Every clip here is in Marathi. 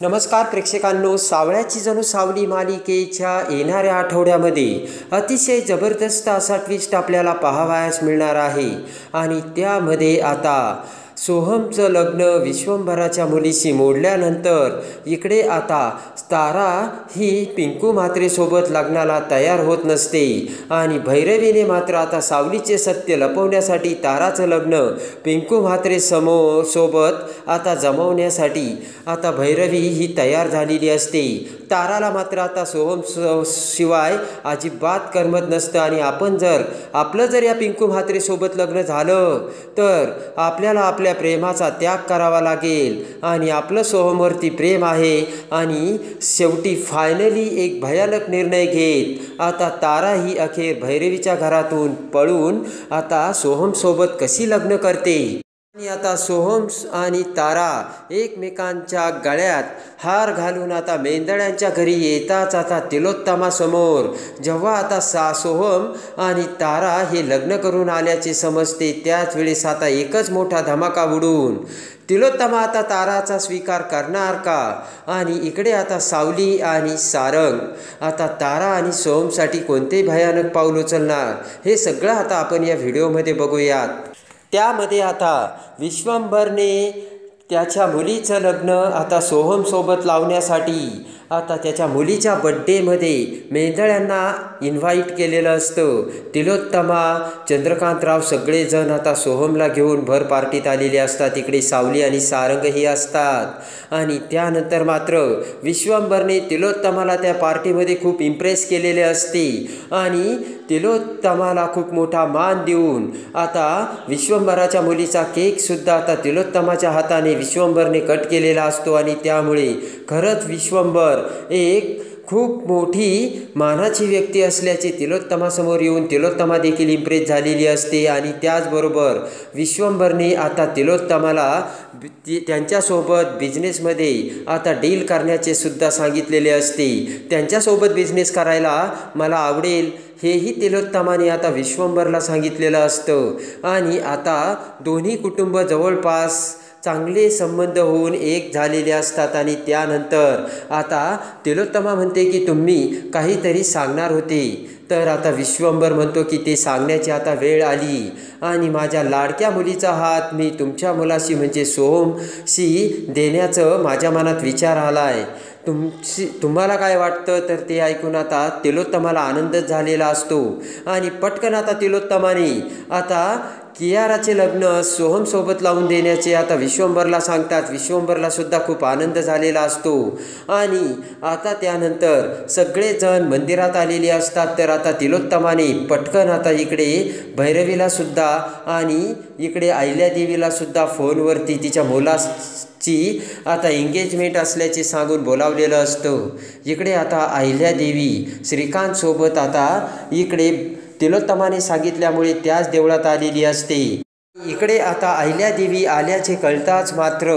नमस्कार प्रेक्षकांनो, सावळ्याची जणू सावली मालिकेच्या येणाऱ्या आठवड्यामध्ये अतिशय जबरदस्त असा ट्विस्ट आपल्याला पाहावयास मिळणार आहे. आणि त्यामध्ये आता सोहमचं लग्न विश्वंभराच्या मुलीशी मोडल्यानंतर इकडे आता तारा ही पिंकू म्हात्रेसोबत लग्नाला तयार होत नसते आणि भैरवीने मात्र आता सावलीचे सत्य लपवण्यासाठी ताराचं लग्न पिंकू म्हात्रे सोबत आता जमवण्यासाठी आता भैरवी ही तयार झालेली असते. ताराला मात्र आता सोहम शिवाय अजिबात करमत नसतं आणि आपण आपलं जर या पिंकू म्हात्रेसोबत लग्न झालं तर आपल्याला आपल्या प्रेमाचा त्याग करावा लागेल आणि आपलं सोहमवरती प्रेम आहे. आणि शेवटी फायनली एक भयानक निर्णय घेत आता तारा ही अखेर भैरवीच्या घरातून पळून आता सोहमसोबत कशी लग्न करते. आणि आता सोहम आणि तारा एकमेकांच्या गळ्यात हार घालून आता मेंदळ्यांच्या घरी येताच आता तिलोत्तमासमोर जेव्हा आता सोहम आणि तारा हे लग्न करून आल्याचे समजते त्याच वेळेस आता एकच मोठा धमाका उडून तिलोत्तमा आता ताराचा स्वीकार करणार का. आणि इकडे आता सावली आणि सारंग आता तारा आणि सोहमसाठी कोणते भयानक पाऊल उचलणार हे सगळं आता आपण या व्हिडिओमध्ये बघूयात. त्यामध्ये आता विश्वंभरने त्याच्या मुलीचं लग्न आता सोहमसोबत लावण्यासाठी आता त्याच्या मुलीच्या बड्डेमध्ये मेंदळ्यांना इन्व्हाइट केलेलं असतं. तिलोत्तमा, चंद्रकांतराव सगळेजण आता सोहमला घेऊन भर पार्टीत आलेले असतात. इकडे सावली आणि सारंगही असतात. आणि त्यानंतर मात्र विश्वंभरने तिलोत्तमाला त्या पार्टीमध्ये खूप इम्प्रेस केलेले असते आणि तिलोत्तमाला खूप मोठा मान देऊन आता विश्वंभराच्या मुलीचा केकसुद्धा आता तिलोत्तमाच्या हाताने विश्वंभरने कट केलेला असतो. आणि त्यामुळे खरंच विश्वंभर एक खूप मोठी मानाची व्यक्ती असल्याचे तिलोत्तमासमोर येऊन तिलोत्तमा देखील इम्प्रेस झालेली असते. आणि त्याचबरोबर विश्वंभरने आता तिलोत्तमाला त्यांच्यासोबत बिझनेसमध्ये आता डील करण्याचे सुद्धा सांगितलेले असते. त्यांच्यासोबत बिझनेस करायला मला आवडेल हेही तिलोत्तमाने आता विश्वंभरला सांगितलेलं असतं. आणि आता दोन्ही कुटुंब जवळपास चांगले संबंध होऊन एक झालेले असतात. आणि त्यानंतर आता तिलोत्तमा म्हणते की तुम्ही काहीतरी सांगणार होते. तर आता विश्वंभर म्हणतो की ते सांगण्याची आता वेळ आली आणि माझ्या लाडक्या मुलीचा हात मी तुमच्या मुलाशी म्हणजे सोहमशी देण्याचं माझ्या मनात विचार आला आहे. तुम्हाला काय वाटतं तर ते ऐकून आता तिलोत्तमाला आनंदच झालेला असतो. आणि पटकन आता तिलोत्तमाने आता कियाराचे लग्न सोहमसोबत लावून देण्याचे आता विश्वंभरला सांगतात. विश्वंभरला सुद्धा खूप आनंद झालेला असतो. आणि आता त्यानंतर सगळेजण मंदिरात आलेले असतात. तर आता तिलोत्तमाने पटकन आता इकडे भैरवीला सुद्धा आणि इकडे अहिल्यादेवीला सुद्धा फोनवरती तिच्या मुलाची आता एंगेजमेंट असल्याचे सांगून बोलावलेलं असतं. इकडे आता अहिल्यादेवी श्रीकांतसोबत आता इकडे तिलोत्तमाने सांगितल्यामुळे त्याच देवळात आलेली असते. इकडे आता अहिल्यादेवी आल्याचे कळताच मात्र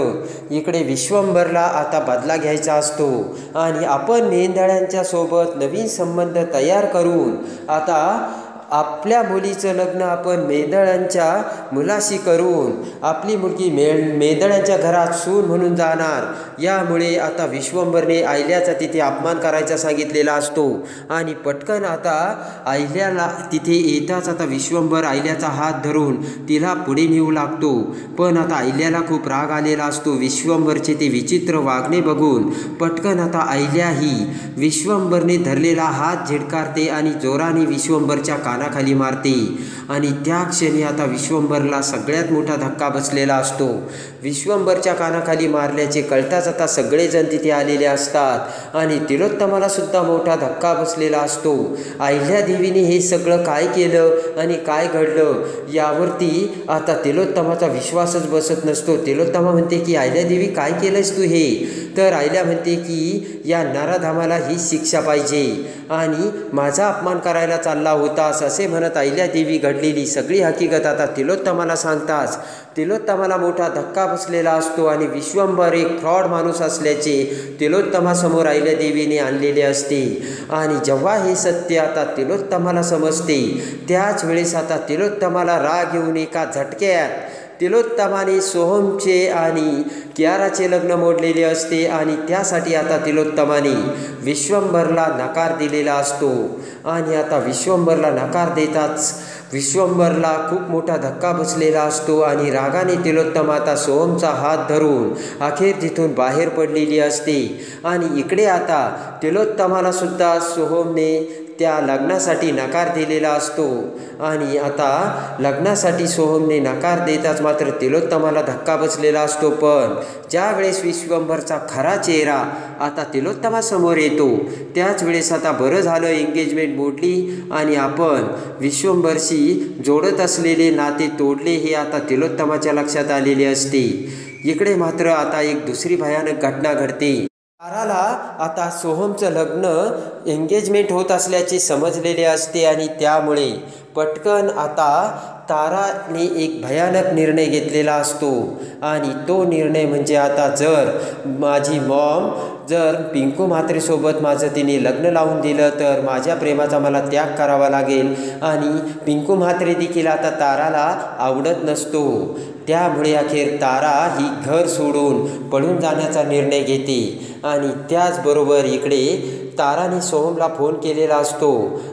इकडे विश्वंभरला आता बदला घ्यायचा असतो. आणि आपण मेंदळ्यांच्या सोबत नवीन संबंध तयार करून आता आपल्या मुलीचं लग्न आपण मेंदळ्यांच्या मुलाशी करून आपली मुलगी मेंदळ्यांच्या घरात सून म्हणून जाणार. यामुळे आता विश्वंभरने अहिल्याचा तिथे अपमान करायचा सांगितलेला असतो. आणि पटकन आता अहिल्याला तिथे येताच आता विश्वंभर अहिल्याचा हात धरून तिला पुढे नेऊ लागतो. पण आता अहिल्याला खूप राग आलेला असतो. विश्वंभरचे ते विचित्र वागणे बघून पटकन आता अहिल्या ही विश्वंभरने धरलेला हात झिडकारते आणि जोराने विश्वंभरच्या कानाखाली मारते. आणि त्या क्षणी आता विश्वंभरला सगळ्यात मोठा धक्का बसलेला असतो. विश्वंभरच्या कानाखाली मारल्याचे कळताच आता सगळेजण तिथे आलेले असतात. आणि तिलोत्तमाला सुद्धा मोठा धक्का बसलेला असतो. अहिल्यादेवीने हे सगळं काय केलं आणि काय घडलं यावरती आता तिलोत्तमाचा विश्वासच बसत नसतो. तिलोत्तमा म्हणते की अहिल्यादेवी काय केलंस तू हे. तर अहिल्या म्हणते की या नराधामाला ही शिक्षा पाहिजे आणि माझा अपमान करायला चालला होतास असे म्हणत अहिल्यादेवी घडलेली सगळी हकीकत आता तिलोत्तमाला सांगताच तिलोत्तमाला मोठा धक्का बसलेला असतो. आणि विश्वंभर एक फ्रॉड माणूस असल्याचे तिलोत्तमासमोर अहिल्यादेवीने आणलेले असते. आणि जेव्हा हे सत्य आता तिलोत्तमाला समजते त्याच वेळेस आता तिलोत्तमाला राग येऊन एका झटक्यात तिलोत्तमाने सोहमचे आणि कियाराचे लग्न मोडलेले असते आणि त्यासाठी आता तिलोत्तमाने विश्वंभरला नकार दिलेला असतो आणि आता विश्वंभरला नकार देताच विश्वंभरला खूप मोठा धक्का बसलेला असतो आणि रागाने तिलोत्तमा आता सोहमचा हात धरून अखेर तिथून बाहेर पडलेली असते आणि इकडे आता तिलोत्तमाला सुद्धा सोहमने त्या लग्नासाठी नकार दिलेला असतो आणि आता लग्नासाठी सोहमने नकार देताच मात्र तिलोत्तमाला धक्का बसलेला असतो। पण ज्या वेळेस विश्वंभरचा खरा चेहरा आता तिलोत्तमासमोर येतो त्याच वेळेस आता बरं झालं एंगेजमेंट मोडली आणि आपण विश्वंभरशी जोडत असलेले नाते तोडले हे आता तिलोत्तमाच्या लक्षात आलेले असते। इकडे मात्र आता एक दुसरी भयानक घटना घडते। ताराला आता सोहमचं लग्न एंगेजमेंट होत असल्याचे समजलेले असते आणि त्यामुळे पटकन आता ताराने एक भयानक निर्णय घेतलेला असतो आणि तो निर्णय म्हणजे आता जर माझी मॉम जर पिंकू म्हात्रेसोबत माझं तिने लग्न लावून दिलं तर माझ्या प्रेमाचा मला त्याग करावा लागेल आणि पिंकू म्हात्रे देखील आता ताराला आवडत नसतो। त्यामुळे अखेर तारा ही घर सोडून पळून जाण्याचा निर्णय घेते आणि त्याचबरोबर इकडे ताराने सोहमला फोन केलेला असतो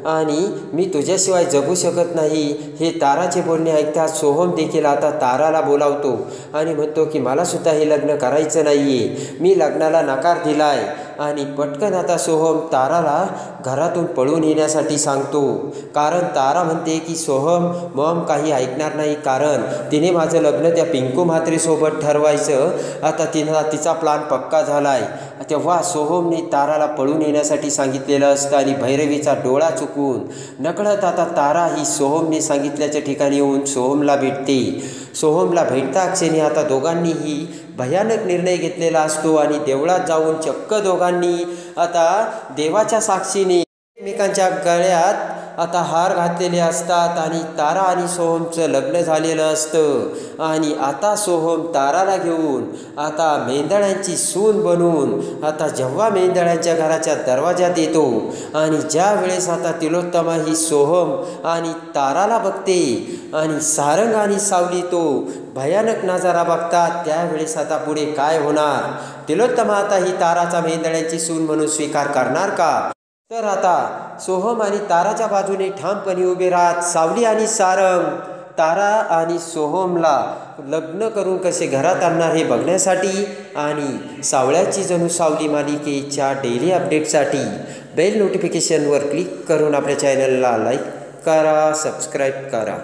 आणि मी तुझ्याशिवाय जगू शकत नाही हे ताराचे बोलणे ऐकताच सोहम देखील आता ताराला बोलावतो आणि म्हणतो की मला सुद्धा हे लग्न करायचं नाही आहे, मी लग्नाला नकार दिला आहे आणि पटकन आता सोहम ताराला घरातून पळून येण्यासाठी सांगतो कारण तारा म्हणते की सोहम मॉम काही ऐकणार नाही कारण तिने माझं लग्न त्या पिंकू म्हात्रेसोबत ठरवायचं आता तिचा प्लान पक्का झाला आहे। तेव्हा सोहमने ताराला पळून येण्यासाठी सांगितलेलं असतं आणि भैरवीचा डोळा चुकून नकळत आता तारा ही सोहमने सांगितल्याच्या ठिकाणी येऊन सोहमला भेटते। सोहमला भेटता क्षणी आता दोघांनीही भयानक निर्णय घेतलेला असतो आणि देवळात जाऊन चक्क दोघांनी आता देवाच्या साक्षीने एकमेकांच्या गळ्यात आता हार घातलेले असतात आणि तारा आणि सोहमचं लग्न झालेलं असतं आणि आता सोहम ताराला घेऊन आता मेंदळ्यांची सून बनून आता जेव्हा मेंदळ्यांच्या घराच्या दरवाजात येतो आणि ज्या वेळेस आता तिलोत्तमा ही सोहम आणि ताराला बघते आणि सारंग आणि सावली तो भयानक नजारा बघतात त्यावेळेस आता पुढे काय होणार, तिलोत्तमा आता ही ताराचा मेंदळ्यांची सून म्हणून स्वीकार करणार का? तर आता सोहम आणि ताराच्या बाजूने ठामपणे उभे राहत सावली आणि सारंग तारा आणि सोहमला लग्न करून कसे घरात आणणार हे बघण्यासाठी आणि सावळ्याची जणू सावली मालिकेच्या डेली अपडेटसाठी बेल नोटिफिकेशनवर क्लिक करून आपल्या चॅनलला लाईक करा, सबस्क्राईब करा।